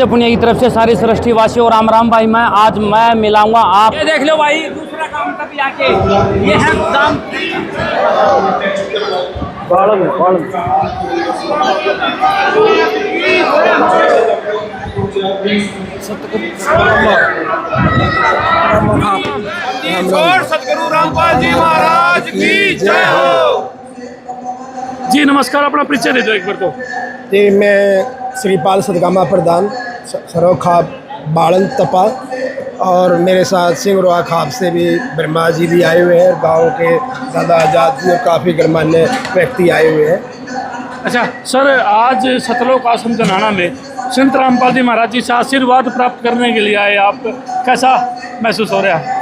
पुण्य की तरफ से सारी सृष्टि वासी और राम राम भाई। मैं मिलाऊंगा आप। ये देख लो भाई, दूसरा काम तभी आके ये है दाम सतगुरु रामपाल जी महाराज की जय हो। जी नमस्कार, अपना परिचय दे दो एक बार तो। जी मैं श्रीपाल सदगामा प्रधान सरोखा बाड़न तपा, और मेरे साथ सिंगरोआ खाब से भी ब्रह्मा जी भी आए हुए हैं। गांव के ज़्यादा आज़ाद भी और काफ़ी गणमान्य व्यक्ति आए हुए हैं। अच्छा सर, आज सतलोक आश्रम जनाना में संत रामपाल जी महाराज जी से आशीर्वाद प्राप्त करने के लिए आए, आप कैसा महसूस हो रहा है?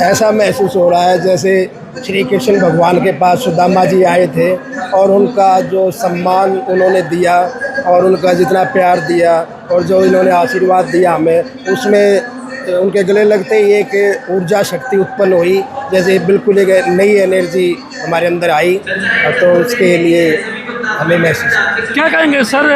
ऐसा महसूस हो रहा है जैसे श्री कृष्ण भगवान के पास सुदामा जी आए थे और उनका जो सम्मान उन्होंने दिया और उनका जितना प्यार दिया और जो इन्होंने आशीर्वाद दिया हमें, उसमें उनके गले लगते ही एक ऊर्जा शक्ति उत्पन्न हुई, जैसे बिल्कुल एक नई एनर्जी हमारे अंदर आई। तो उसके लिए हमें महसूस। क्या कहेंगे सर,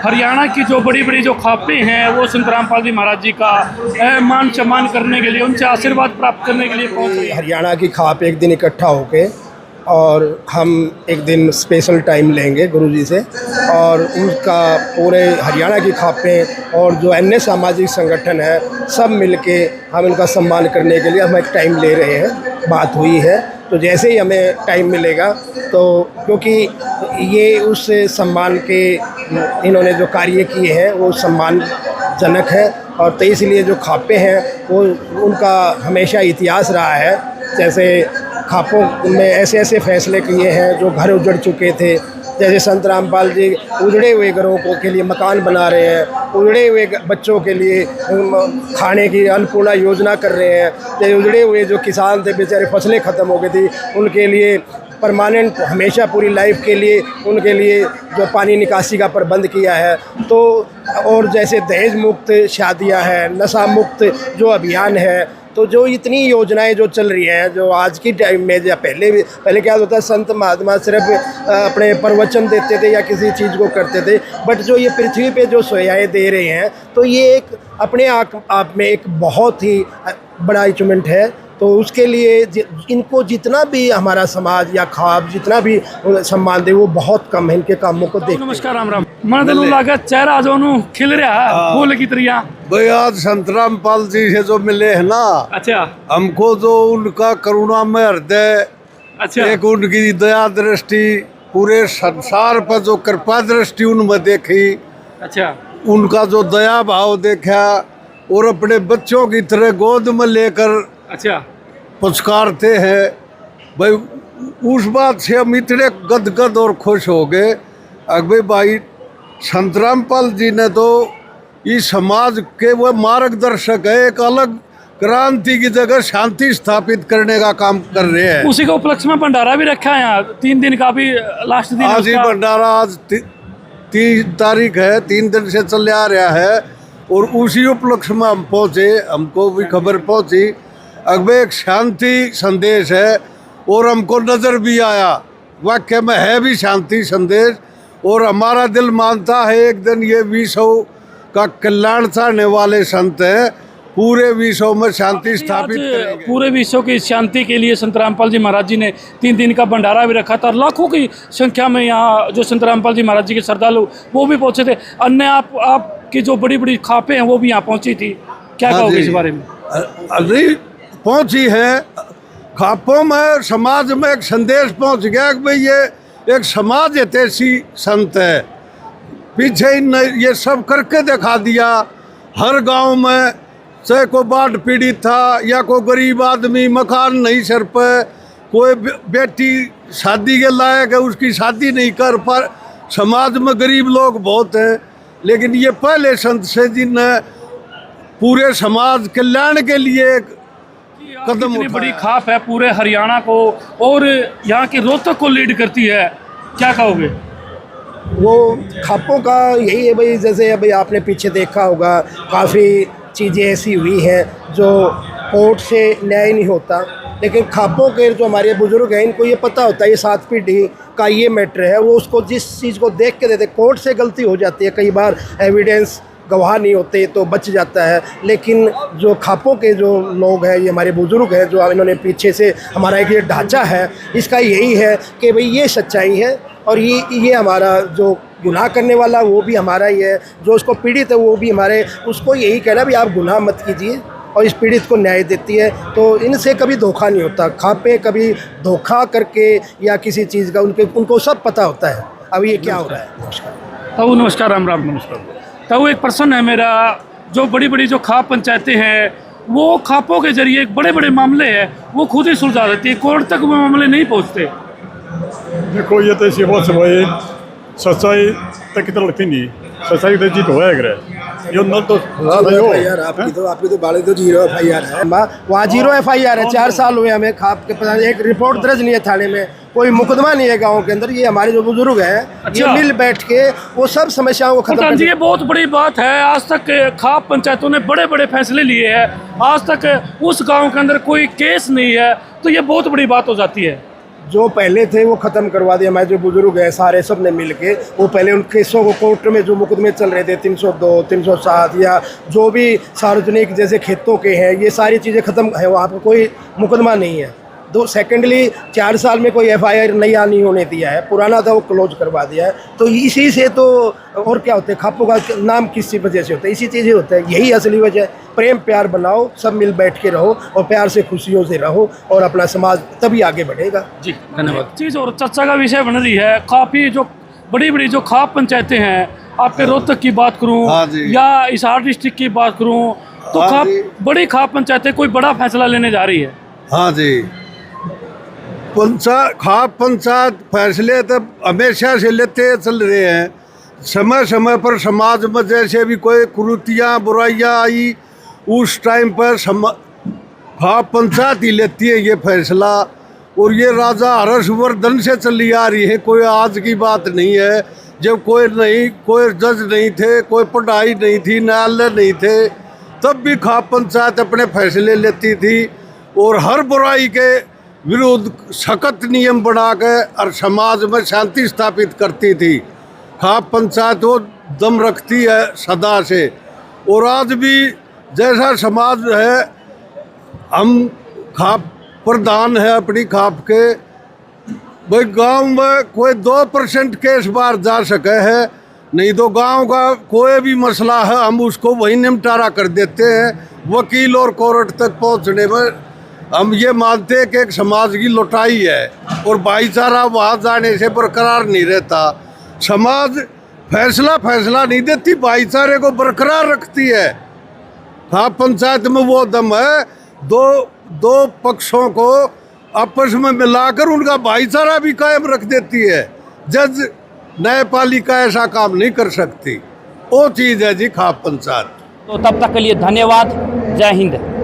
हरियाणा की जो बड़ी बड़ी जो खापें हैं वो संत रामपाल जी महाराज जी का मान सम्मान करने के लिए, उनसे आशीर्वाद प्राप्त करने के लिए पहुँचे। हरियाणा की खाप एक दिन इकट्ठा होके और हम एक दिन स्पेशल टाइम लेंगे गुरुजी से, और उनका पूरे हरियाणा की खापें और जो अन्य सामाजिक संगठन है सब मिलके हम उनका सम्मान करने के लिए हम एक टाइम ले रहे हैं। बात हुई है तो जैसे ही हमें टाइम मिलेगा, तो क्योंकि ये उस सम्मान के इन्होंने जो कार्य किए हैं वो सम्मानजनक है, और तो इसलिए जो खापें हैं वो उनका हमेशा इतिहास रहा है। जैसे खापों में ऐसे ऐसे फैसले किए हैं जो घर उजड़ चुके थे, जैसे संत रामपाल जी उजड़े हुए घरों को के लिए मकान बना रहे हैं, उजड़े हुए बच्चों के लिए खाने की अन्नपूर्णा योजना कर रहे हैं, जैसे उजड़े हुए जो किसान थे बेचारे फसलें ख़त्म हो गई थी उनके लिए परमानेंट हमेशा पूरी लाइफ के लिए उनके लिए जो पानी निकासी का प्रबंध किया है। तो और जैसे दहेज मुक्त शादियां हैं, नशा मुक्त जो अभियान है, तो जो इतनी योजनाएं जो चल रही हैं, जो आज की टाइम में या पहले क्या होता है, संत महात्मा सिर्फ अपने प्रवचन देते थे या किसी चीज़ को करते थे, बट जो ये पृथ्वी पे जो सेवाएं दे रहे हैं, तो ये एक अपने आप में एक बहुत ही बड़ा अचीवमेंट है। तो उसके लिए इनको जितना भी हमारा समाज या खाब जितना भी सम्मान दे वो बहुत कम है इनके कामों को देख। नमस्कार, राम राम। मन तो लगा चेहरा जो खिल रहा है फूल की तरह। भाई आज संत रामपाल जी से जो मिले हैं ना, अच्छा, हमको जो उनका करुणामय हृदय, अच्छा, एक उनकी दया दृष्टि, पूरे संसार पर जो कृपा दृष्टि उनमें देखी, अच्छा, उनका जो दया भाव देखा और अपने बच्चों की तरह गोद में लेकर अच्छा, पुचकारते हैं, भाई उस बात से हम इतने गदगद और खुश हो गए। अगर भाई संत रामपाल जी ने तो इस समाज के वो मार्गदर्शक है, एक अलग क्रांति की जगह शांति स्थापित करने का काम कर रहे हैं। उसी के उपलक्ष्य में भंडारा भी रखा है यहाँ, 3 दिन का भी लास्ट दिन। आज ही भंडारा, आज 3 तारीख है, 3 दिन से चल आ रहा है, और उसी उपलक्ष्य में हम पहुँचे, हमको भी खबर पहुँची। अगबे एक शांति संदेश है, और हमको नज़र भी आया वाक्य में है भी शांति संदेश, और हमारा दिल मानता है एक दिन ये विश्व का कल्याण चाहने वाले संत हैं, पूरे विश्व में शांति स्थापित करेंगे। पूरे विश्व की शांति के लिए संत रामपाल जी महाराज जी ने 3 दिन का भंडारा भी रखा था। लाखों की संख्या में यहाँ जो संत रामपाल जी महाराज जी के श्रद्धालु वो भी पहुँचे थे। अन्य आपकी जो बड़ी बड़ी खापें हैं वो भी यहाँ पहुँची थी, क्या कहोगे इस बारे में? अरे पहुँची है, खापों में समाज में एक संदेश पहुँच गया कि भाई ये एक समाज हितैषी संत है। पीछे ये सब करके दिखा दिया। हर गांव में चाहे कोई बाढ़ पीड़ित था या कोई गरीब आदमी, मकान नहीं सर पे, कोई बेटी शादी के लायक है उसकी शादी नहीं कर पा, समाज में गरीब लोग बहुत हैं, लेकिन ये पहले संत से जिनने पूरे समाज कल्याण के लिए कदम इतनी बड़ी खाप है पूरे हरियाणा को और यहाँ की रोहतक को लीड करती है, क्या कहोगे? वो खापों का यही है भाई, जैसे अभी आपने पीछे देखा होगा काफ़ी चीज़ें ऐसी हुई हैं जो कोर्ट से न्याय नहीं होता, लेकिन खापों के जो हमारे बुजुर्ग हैं इनको ये पता होता है ये 7 पीढ़ी का ये मैटर है, वो उसको जिस चीज़ को देख के देते, कोर्ट से गलती हो जाती है कई बार, एविडेंस गवाह नहीं होते तो बच जाता है। लेकिन जो खापों के जो लोग हैं, ये हमारे बुज़ुर्ग हैं, जो इन्होंने पीछे से हमारा एक ये ढांचा है, इसका यही है कि भाई ये सच्चाई है और ये हमारा जो गुनाह करने वाला वो भी हमारा ही है, जो उसको पीड़ित है वो भी हमारे, उसको यही कहना भी आप गुनाह मत कीजिए और इस पीड़ित को न्याय देती है। तो इनसे कभी धोखा नहीं होता, खापे कभी धोखा करके या किसी चीज़ का उनको सब पता होता है अब ये क्या हो रहा है। नमस्कार। तो नमस्कार, राम राम, नमस्कार। तो एक प्रश्न है मेरा, जो बड़ी बड़ी जो खाप पंचायतें हैं वो खापों के जरिए बड़े बड़े मामले हैं वो खुद ही सुलझा देती है, कोर्ट तक वो मामले नहीं पहुँचते। देखो ये तो ऐसी बात है, सच्चाई तक तो लगती नहीं, सच्चाई तो जीत होया करे यो न तो यार आपकी तो बाले तो 0 FIR है, वहाँ 0 FIR है। 4 साल हुए हमें खाप के पता, एक रिपोर्ट दर्ज नहीं है थाने में, कोई मुकदमा नहीं है गांव के अंदर। ये हमारे जो बुजुर्ग हैं अच्छा। ये मिल बैठ के वो सब समस्याओं को खत्म प्रधान जी, ये बहुत बड़ी बात है। आज तक खाप पंचायतों ने बड़े बड़े फैसले लिए हैं, आज तक उस गांव के अंदर कोई केस नहीं है, तो ये बहुत बड़ी बात हो जाती है। जो पहले थे वो ख़त्म करवा दिए। हमारे जो बुजुर्ग हैं सारे सब ने मिल के, वो पहले उन केसों को कोर्ट में जो मुकदमे चल रहे थे 302, 307 या जो भी सार्वजनिक जैसे खेतों के हैं, ये सारी चीज़ें ख़त्म है, वहाँ पर कोई मुकदमा नहीं है। सेकेंडली 4 साल में कोई FIR नया नहीं होने दिया है, पुराना था वो क्लोज करवा दिया है। तो इसी से तो और क्या होता है, खापों का नाम किसी वजह से होता है, इसी चीज़ होता है, यही असली वजह है। प्रेम प्यार बनाओ, सब मिल बैठ के रहो और प्यार से खुशियों से रहो और अपना समाज तभी आगे बढ़ेगा। जी धन्यवाद। चीज़ और चर्चा का विषय बन रही है, काफ़ी जो बड़ी बड़ी जो खाप पंचायतें हैं, आपके रोहतक की बात करूँ या हिसार डिस्ट्रिक्ट की बात करूँ, तो खाप बड़ी खाप पंचायतें कोई बड़ा फैसला लेने जा रही है। हाँ जी, खाप पंचायत फैसले तो हमेशा से लेते चल रहे हैं। समय समय पर समाज में जैसे भी कोई कुरीतियाँ बुराइयाँ आई, उस टाइम पर खाप पंचायत ही लेती है ये फैसला। और ये राजा हर्षवर्धन से चली आ रही है, कोई आज की बात नहीं है। जब कोई जज नहीं थे, कोई पढ़ाई नहीं थी, न्यायालय नहीं थे, तब भी खाप पंचायत अपने फैसले लेती थी और हर बुराई के विरुद्ध सख्त नियम बना के और समाज में शांति स्थापित करती थी। खाप पंचायत वो दम रखती है सदा से। और आज भी जैसा समाज है, हम खाप प्रधान है अपनी खाप के, भाई गांव में कोई 2% केस बाहर जा सके है, नहीं तो गांव का कोई भी मसला है हम उसको वहीं निपटारा कर देते हैं। वकील और कोर्ट तक पहुंचने में हम ये मानते हैं कि एक समाज की लुटाई है और भाईचारा वहाँ जाने से बरकरार नहीं रहता। समाज फैसला नहीं देती, भाईचारे को बरकरार रखती है। खाप पंचायत में वो दम है, दो पक्षों को आपस में मिलाकर उनका भाईचारा भी कायम रख देती है। जज न्यायपालिका ऐसा काम नहीं कर सकती, वो चीज़ है जी खाप पंचायत। तो तब तक के लिए धन्यवाद। जय हिंद।